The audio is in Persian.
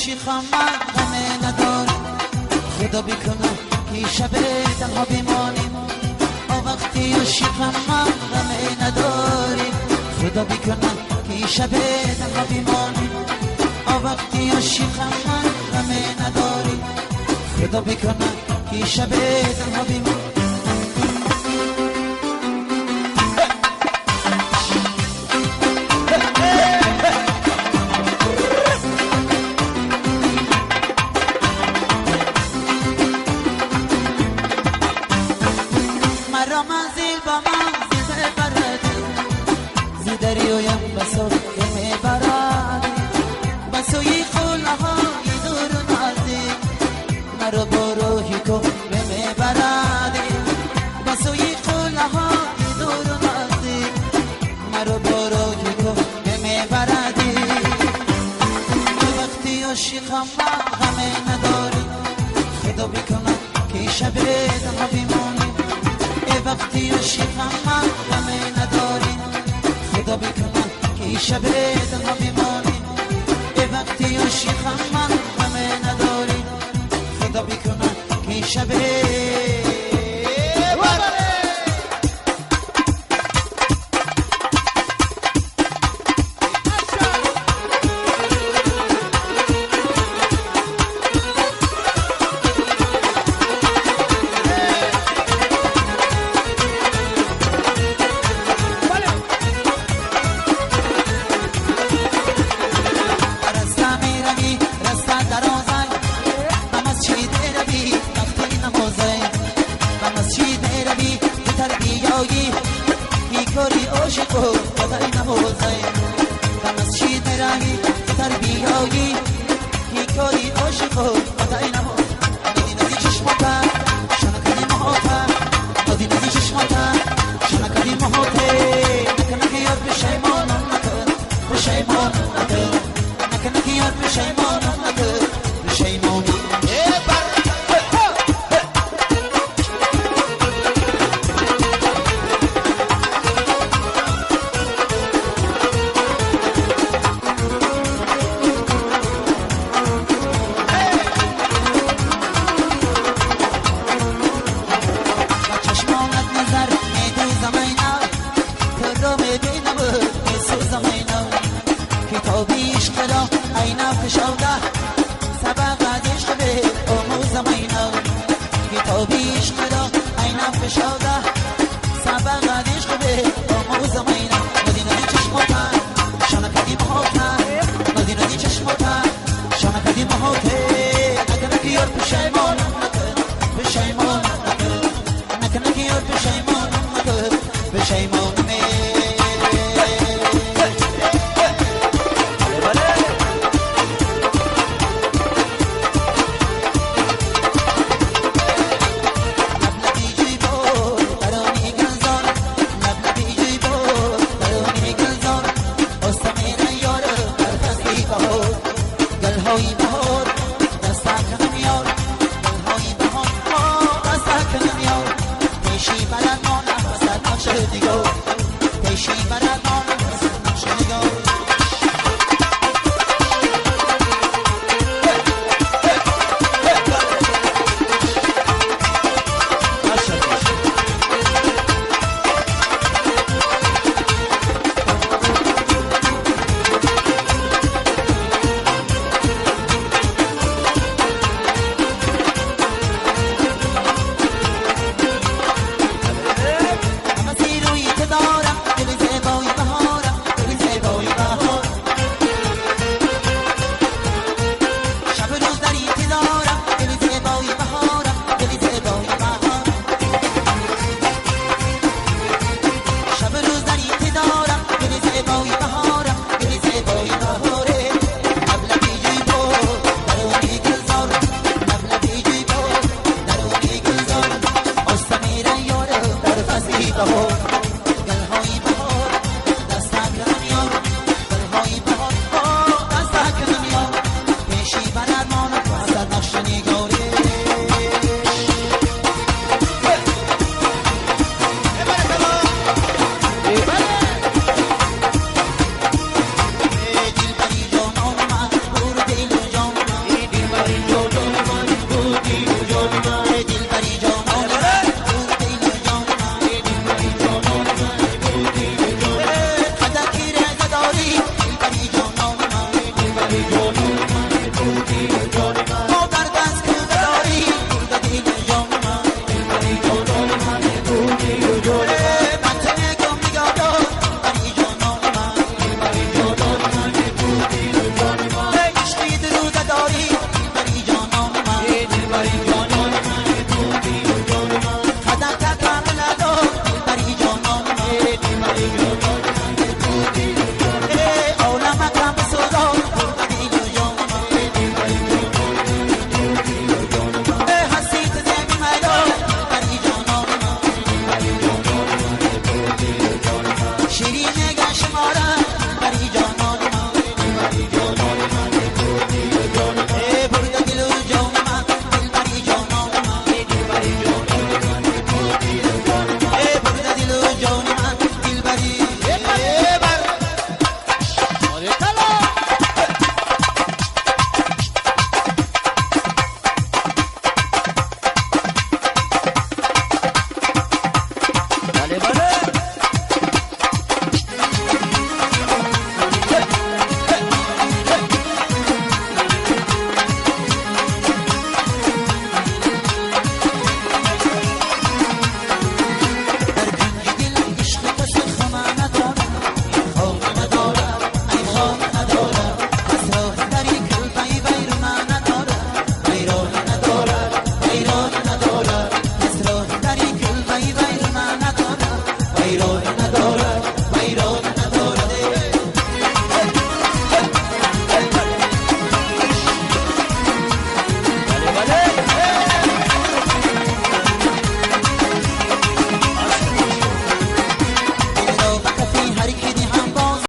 عاشقم من غمه ندارم، خدا بکنم که شب تنها بمانیم. وقتی عاشقم من غمه نداریم، خدا بکنم که شب تنها بمانیم. وقتی عاشقم من غمه نداریم، خدا بکنم که شب تنها بمانیم. مرا منزل با منزل ببردی، زی دریایم بسو که میبردی، بسوی خونه های دور و نزدیک. مرا با روحی کن میبردی، بسوی خونه های دور و نزدیک. مرا با روحی کن میبردی. وقتی عاشقم من غمه نداری، خدا بکنم که شب تنها بمانیم. وقتی عاشقم من غمه نداریم، خدا بکنم که شب تنها بمانیم. وقتی عاشقم من غمه نداریم، خدا بکنم که شب کاری عاشق و خدای نمازه. مسجد میروی تربیایی، کی کاری عاشق و خدای نماز. ندی ندی چشماتا شنکدی مهاتا، ندی ندی چشماتا شنکدی مهاتا. نکنه یاد پشیمانم نکن، پشیمانم نکن. نکنه یاد پشیمانم نکن، پشیمانم. کتابی عشق را اینا فشرده، سبق از عشق به آموزم اینا. کتابی عشق را اینا فشرده، سبق از عشق به آموزم اینا. ندی ندی چشماتا شنکدی مهاتا، ندی ندی چشماتا شنکدی مهاتا. نکنه که یار پشیمانم نکن، پشیمانم نکن. نکنه که یار پشیمانم نکن، پشیمانم. گلهای بهار دستک نمیار، گلهای بهار دستک نمیار. پیشی برد مانم وسط نقش دیگر، پیشی برد مانم وسط نقش دیگر. Oh